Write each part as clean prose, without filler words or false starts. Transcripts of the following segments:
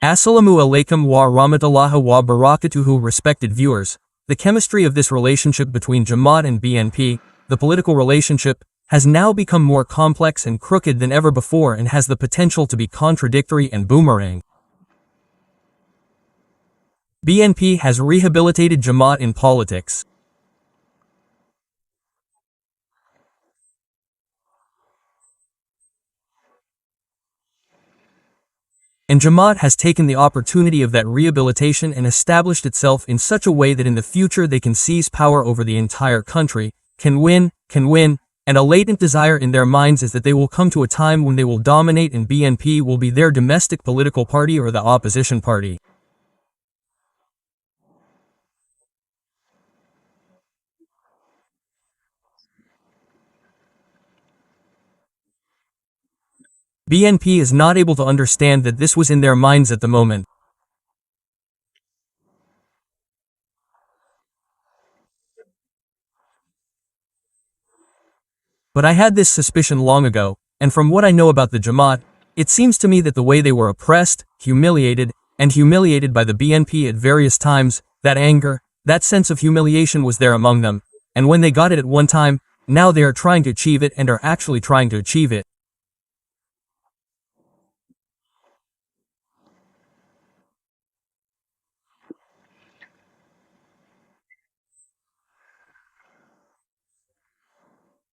Assalamu alaikum wa rahmatullahi wa barakatuhu. Respected viewers, the chemistry of this relationship between Jamaat and BNP, the political relationship, has now become more complex and crooked than ever before and has the potential to be contradictory and boomerang. BNP has rehabilitated Jamaat in politics. And Jamaat has taken the opportunity of that rehabilitation and established itself in such a way that in the future they can seize power over the entire country, can win, and a latent desire in their minds is that they will come to a time when they will dominate and BNP will be their domestic political party or the opposition party. BNP is not able to understand that this was in their minds at the moment. But I had this suspicion long ago, and from what I know about the Jamaat, it seems to me that the way they were oppressed, humiliated by the BNP at various times, that anger, that sense of humiliation was there among them, and when they got it at one time, now they are trying to achieve it and are actually trying to achieve it.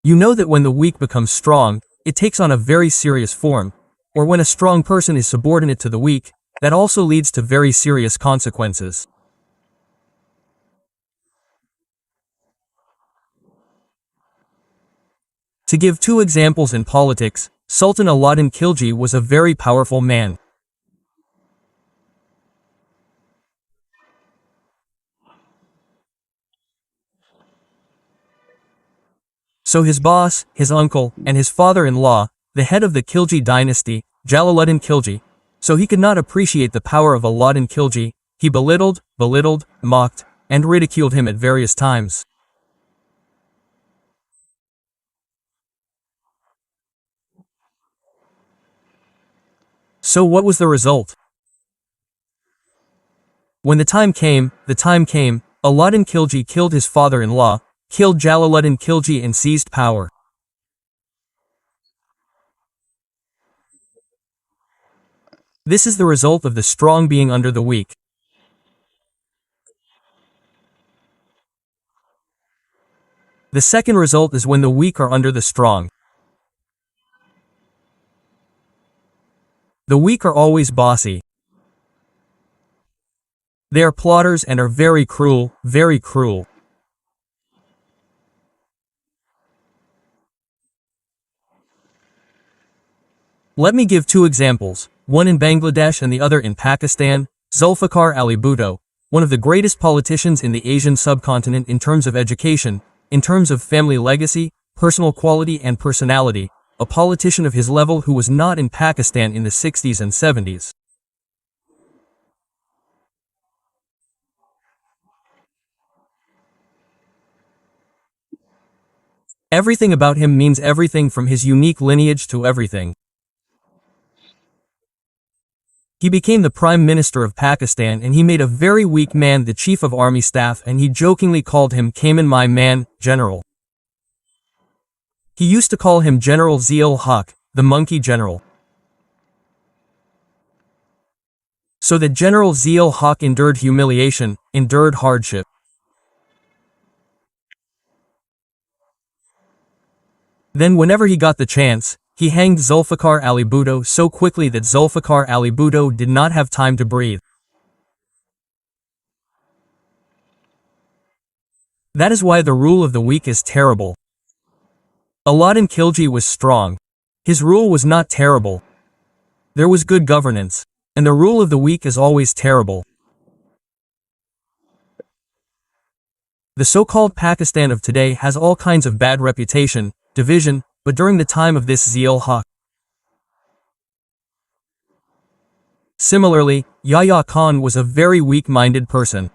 You know that when the weak becomes strong, it takes on a very serious form, or when a strong person is subordinate to the weak, that also leads to very serious consequences. To give two examples in politics, Sultan Alauddin Khilji was a very powerful man. So his boss, his uncle, and his father-in-law, the head of the Khilji dynasty, Jalaluddin Khilji, so he could not appreciate the power of Alauddin Khilji, he belittled, mocked, and ridiculed him at various times. So what was the result? When the time came, Alauddin Khilji killed his father-in-law, killed Jalaluddin Khilji and seized power. This is the result of the strong being under the weak. The second result is when the weak are under the strong. The weak are always bossy. They are plotters and are very cruel, very cruel. Let me give two examples, one in Bangladesh and the other in Pakistan. Zulfikar Ali Bhutto, one of the greatest politicians in the Asian subcontinent in terms of education, in terms of family legacy, personal quality and personality, a politician of his level who was not in Pakistan in the 60s and 70s. Everything about him means everything from his unique lineage to everything. He became the Prime Minister of Pakistan and he made a very weak man the Chief of Army Staff and he jokingly called him Cayman my man, General. He used to call him General Zia-ul-Haq, the monkey general. So that General Zia-ul-Haq endured humiliation, endured hardship. Then whenever he got the chance, he hanged Zulfikar Ali Bhutto so quickly that Zulfikar Ali Bhutto did not have time to breathe. That is why the rule of the weak is terrible. Alauddin Khilji was strong. His rule was not terrible. There was good governance. And the rule of the weak is always terrible. The so-called Pakistan of today has all kinds of bad reputation, division, but during the time of this Zia-ul-Haq. Similarly, Yahya Khan was a very weak-minded person.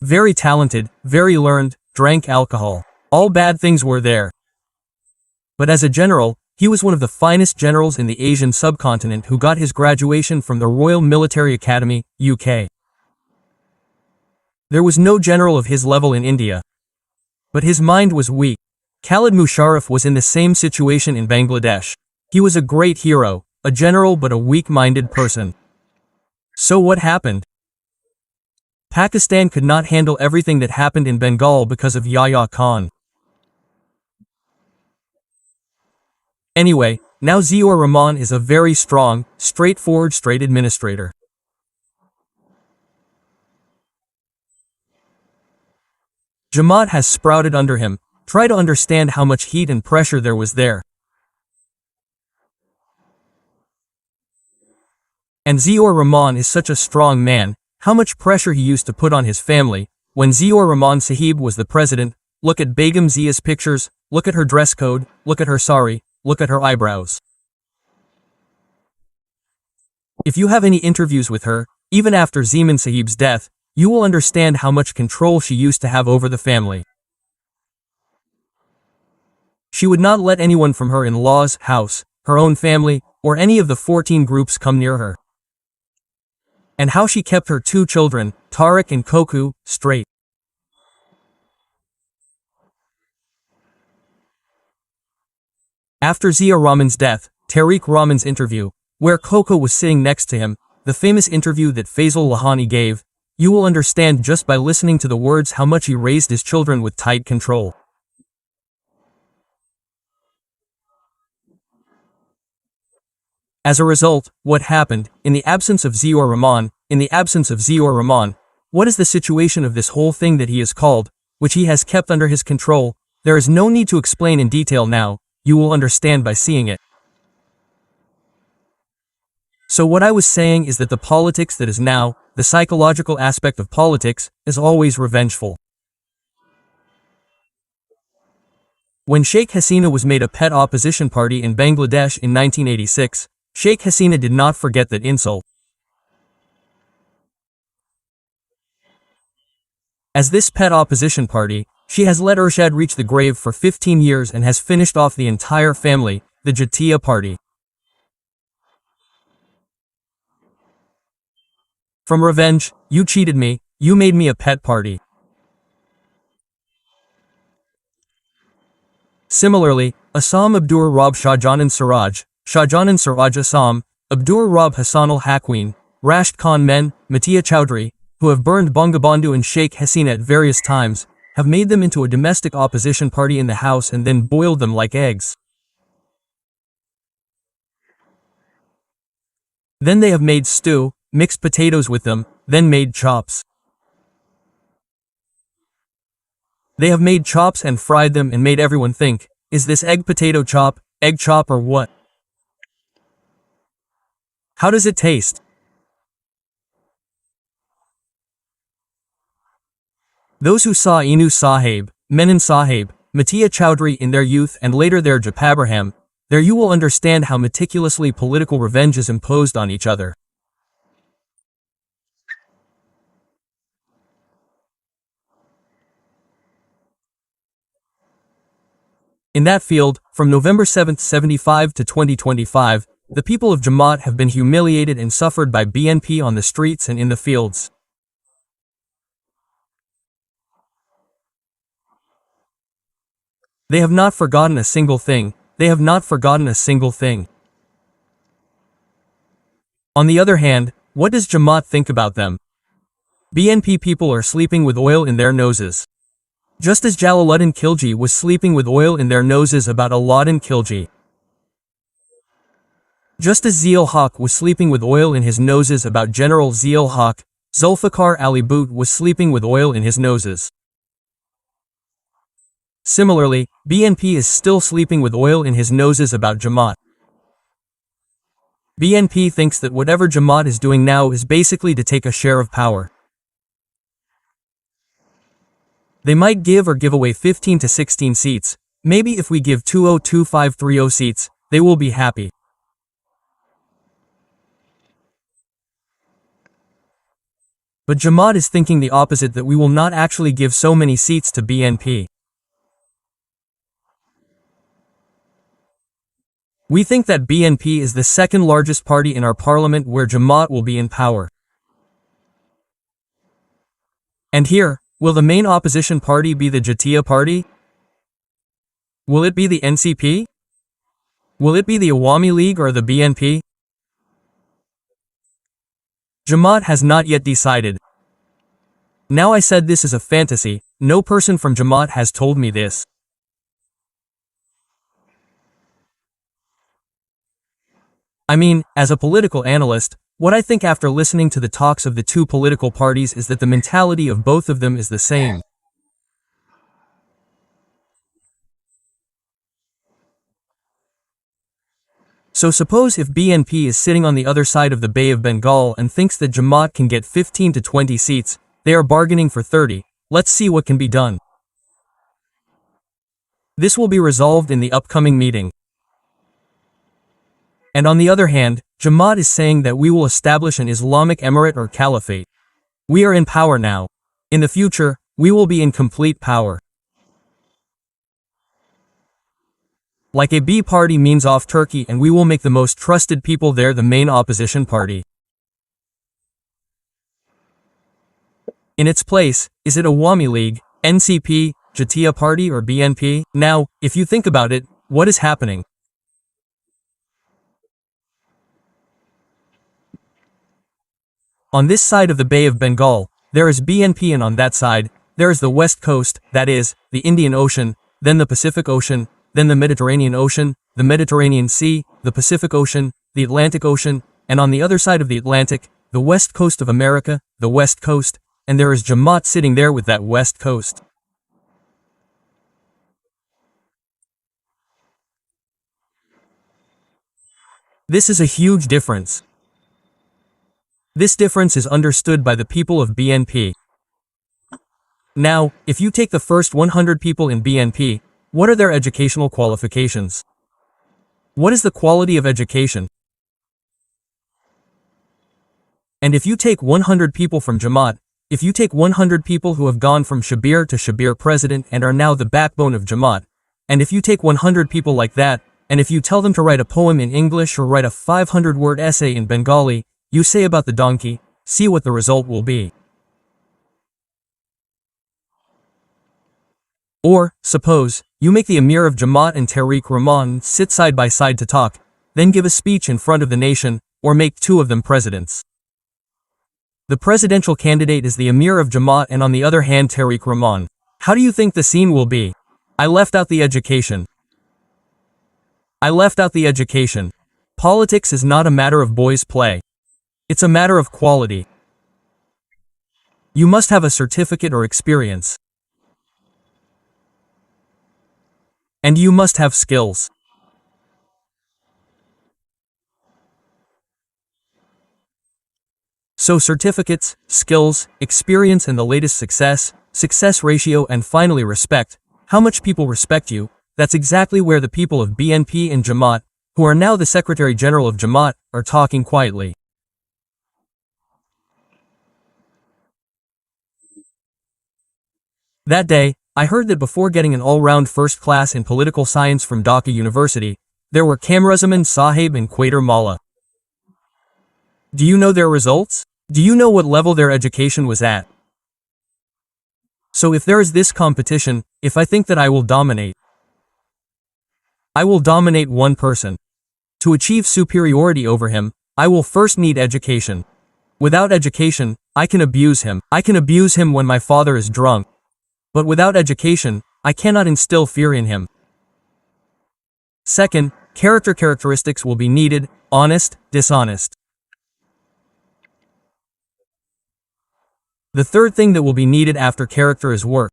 Very talented, very learned, drank alcohol. All bad things were there. But as a general, He was one of the finest generals in the Asian subcontinent who got his graduation from the Royal Military Academy, UK. There was no general of his level in India. But his mind was weak. Khalid Musharraf was in the same situation in Bangladesh. He was a great hero, a general but a weak-minded person. So what happened? Pakistan could not handle everything that happened in Bengal because of Yahya Khan. Anyway, now Ziaur Rahman is a very strong, straightforward state administrator. Jamaat has sprouted under him. Try to understand how much heat and pressure there was there. And Ziaur Rahman is such a strong man, how much pressure he used to put on his family. When Ziaur Rahman Sahib was the president, look at Begum Zia's pictures, look at her dress code, look at her sari, look at her eyebrows. If you have any interviews with her, even after Zeeman Sahib's death, you will understand how much control she used to have over the family. She would not let anyone from her in-laws' house, her own family, or any of the 14 groups come near her. And how she kept her 2 children, Tariq and Koku, straight. After Ziaur Rahman's death, Tariq Rahman's interview, where Coco was sitting next to him, the famous interview that Faisal Lahani gave, you will understand just by listening to the words how much he raised his children with tight control. As a result, what happened, in the absence of Ziaur Rahman, what is the situation of this whole thing that he is called, which he has kept under his control? There is no need to explain in detail now, you will understand by seeing it. So what I was saying is that the politics that is now, the psychological aspect of politics, is always revengeful. When Sheikh Hasina was made a pet opposition party in Bangladesh in 1986, Sheikh Hasina did not forget that insult. As this pet opposition party, she has let Ershad reach the grave for 15 years and has finished off the entire family, the Jatiya party. From revenge, you cheated me, you made me a pet party. Similarly, Assam Abdur Rab Shahjahan Siraj Assam, Abdur Rab Hassanul Hakween, Rashid Khan Men, Matiya Chowdhury, who have burned Bangabandhu and Sheikh Hasina at various times, have made them into a domestic opposition party in the house and then boiled them like eggs. Then they have made stew, mixed potatoes with them, then made chops. They have made chops and fried them and made everyone think, is this egg chop or what? How does it taste? Those who saw Inu Sahib, Menon Sahib, Matiya Chowdhury in their youth and later their Japabraham, there you will understand how meticulously political revenge is imposed on each other. In that field, from November 7, 75 to 2025, the people of Jamaat have been humiliated and suffered by BNP on the streets and in the fields. They have not forgotten a single thing. On the other hand, what does Jamaat think about them? BNP people are sleeping with oil in their noses. Just as Jalaluddin Khilji was sleeping with oil in their noses about Alauddin Khilji. Just as Ziaul Haq was sleeping with oil in his noses about General Ziaul Haq, Zulfikar Ali Bhutto was sleeping with oil in his noses. Similarly, BNP is still sleeping with oil in his noses about Jamaat. BNP thinks that whatever Jamaat is doing now is basically to take a share of power. They might give away 15 to 16 seats. Maybe if we give 202530 seats, they will be happy. But Jamaat is thinking the opposite, that we will not actually give so many seats to BNP. We think that BNP is the second largest party in our parliament where Jamaat will be in power. And here, will the main opposition party be the Jatiya party? Will it be the NCP? Will it be the Awami League or the BNP? Jamaat has not yet decided. Now I said this is a fantasy, no person from Jamaat has told me this. I mean, as a political analyst, what I think after listening to the talks of the two political parties is that the mentality of both of them is the same. So suppose if BNP is sitting on the other side of the Bay of Bengal and thinks that Jamaat can get 15 to 20 seats, they are bargaining for 30, let's see what can be done. This will be resolved in the upcoming meeting. And on the other hand, Jamaat is saying that we will establish an Islamic emirate or caliphate. We are in power now. In the future, we will be in complete power. Like a B party means off Turkey and we will make the most trusted people there the main opposition party. In its place, is it Awami League, NCP, Jatiya party or BNP? Now, if you think about it, what is happening? On this side of the Bay of Bengal, there is BNP and on that side, there is the West Coast, that is, the Indian Ocean, then the Pacific Ocean, then the Mediterranean Ocean, the Mediterranean Sea, the Pacific Ocean, the Atlantic Ocean, and on the other side of the Atlantic, the West Coast of America, the West Coast, and there is Jamaat sitting there with that West Coast. This is a huge difference. This difference is understood by the people of BNP. Now, if you take the first 100 people in BNP, what are their educational qualifications? What is the quality of education? And if you take 100 people from Jamaat, if you take 100 people who have gone from Shabir to Shabir president and are now the backbone of Jamaat, and if you take 100 people like that, and if you tell them to write a poem in English or write a 500-word essay in Bengali, you say about the donkey, see what the result will be. Or, suppose, you make the Emir of Jamaat and Tariq Rahman sit side by side to talk, then give a speech in front of the nation, or make two of them presidents. The presidential candidate is the Emir of Jamaat and on the other hand Tariq Rahman. How do you think the scene will be? I left out the education. Politics is not a matter of boys' play. It's a matter of quality. You must have a certificate or experience. And you must have skills. So certificates, skills, experience and the latest success ratio and finally respect, how much people respect you, that's exactly where the people of BNP and Jamaat, who are now the Secretary General of Jamaat, are talking quietly. That day, I heard that before getting an all-round first class in political science from Dhaka University, there were Kamruzaman Sahib and Quater Malla. Do you know their results? Do you know what level their education was at? So if there is this competition, if I think that I will dominate one person. To achieve superiority over him, I will first need education. Without education, I can abuse him. I can abuse him when my father is drunk. But without education, I cannot instill fear in him. Second, characteristics will be needed, honest, dishonest. The third thing that will be needed after character is work.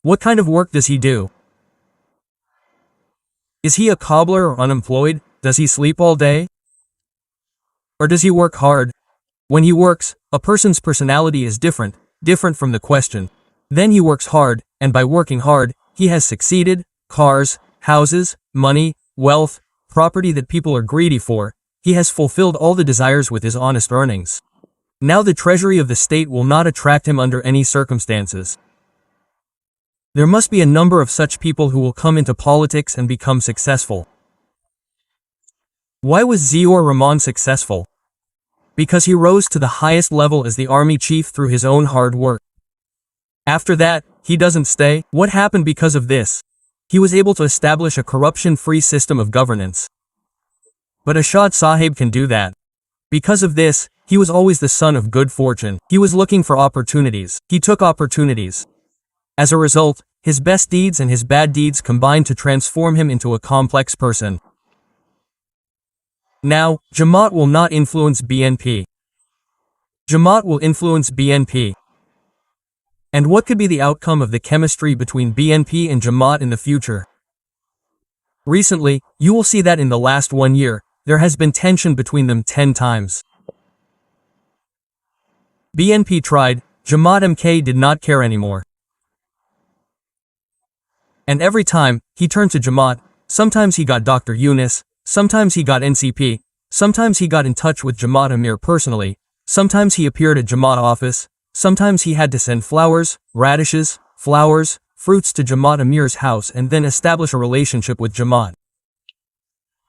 What kind of work does he do? Is he a cobbler or unemployed? Does he sleep all day? Or does he work hard? When he works, a person's personality is different from the question. Then he works hard, and by working hard, he has succeeded, cars, houses, money, wealth, property that people are greedy for, he has fulfilled all the desires with his honest earnings. Now the treasury of the state will not attract him under any circumstances. There must be a number of such people who will come into politics and become successful. Why was Ziaur Rahman successful? Because he rose to the highest level as the army chief through his own hard work. After that, he doesn't stay. What happened because of this? He was able to establish a corruption-free system of governance. But Ashad Sahib can do that. Because of this, he was always the son of good fortune. He was looking for opportunities. He took opportunities. As a result, his best deeds and his bad deeds combined to transform him into a complex person. Now, Jamaat will not influence BNP. Jamaat will influence BNP. And what could be the outcome of the chemistry between BNP and Jamaat in the future? Recently, you will see that in the last 1 year, there has been tension between them 10 times. BNP tried, Jamaat MK did not care anymore. And every time, he turned to Jamaat, sometimes he got Dr. Yunus, sometimes he got NCP, sometimes he got in touch with Jamaat Amir personally, sometimes he appeared at Jamaat office, sometimes he had to send flowers, radishes, flowers, fruits to Jamaat Amir's house and then establish a relationship with Jamaat.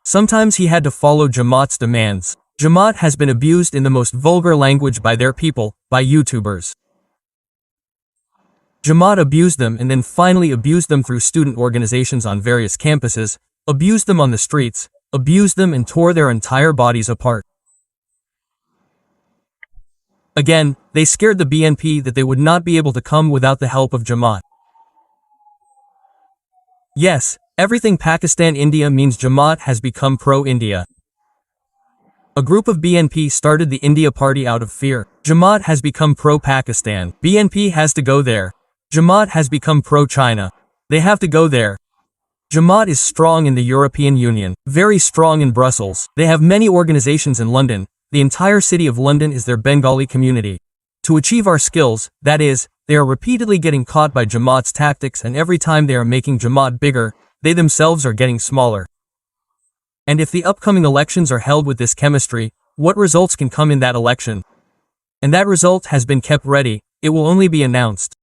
Sometimes he had to follow Jamaat's demands. Jamaat has been abused in the most vulgar language by their people, by YouTubers. Jamaat abused them and then finally abused them through student organizations on various campuses, abused them on the streets, abused them and tore their entire bodies apart. Again, they scared the BNP that they would not be able to come without the help of Jamaat. Yes, everything Pakistan-India means Jamaat has become pro-India. A group of BNP started the India Party out of fear. Jamaat has become pro-Pakistan. BNP has to go there. Jamaat has become pro-China. They have to go there. Jamaat is strong in the European Union, very strong in Brussels. They have many organizations in London. The entire city of London is their Bengali community. To achieve our skills, that is, they are repeatedly getting caught by Jamaat's tactics and every time they are making Jamaat bigger, they themselves are getting smaller. And if the upcoming elections are held with this chemistry, what results can come in that election? And that result has been kept ready, it will only be announced.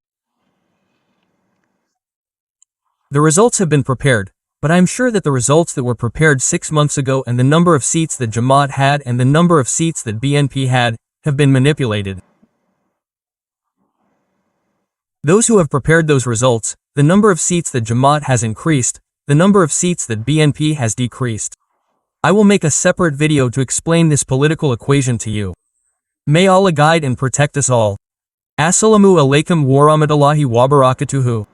The results have been prepared, but I am sure that the results that were prepared 6 months ago and the number of seats that Jamaat had and the number of seats that BNP had, have been manipulated. Those who have prepared those results, the number of seats that Jamaat has increased, the number of seats that BNP has decreased. I will make a separate video to explain this political equation to you. May Allah guide and protect us all. Assalamu alaikum warahmatullahi wabarakatuhu.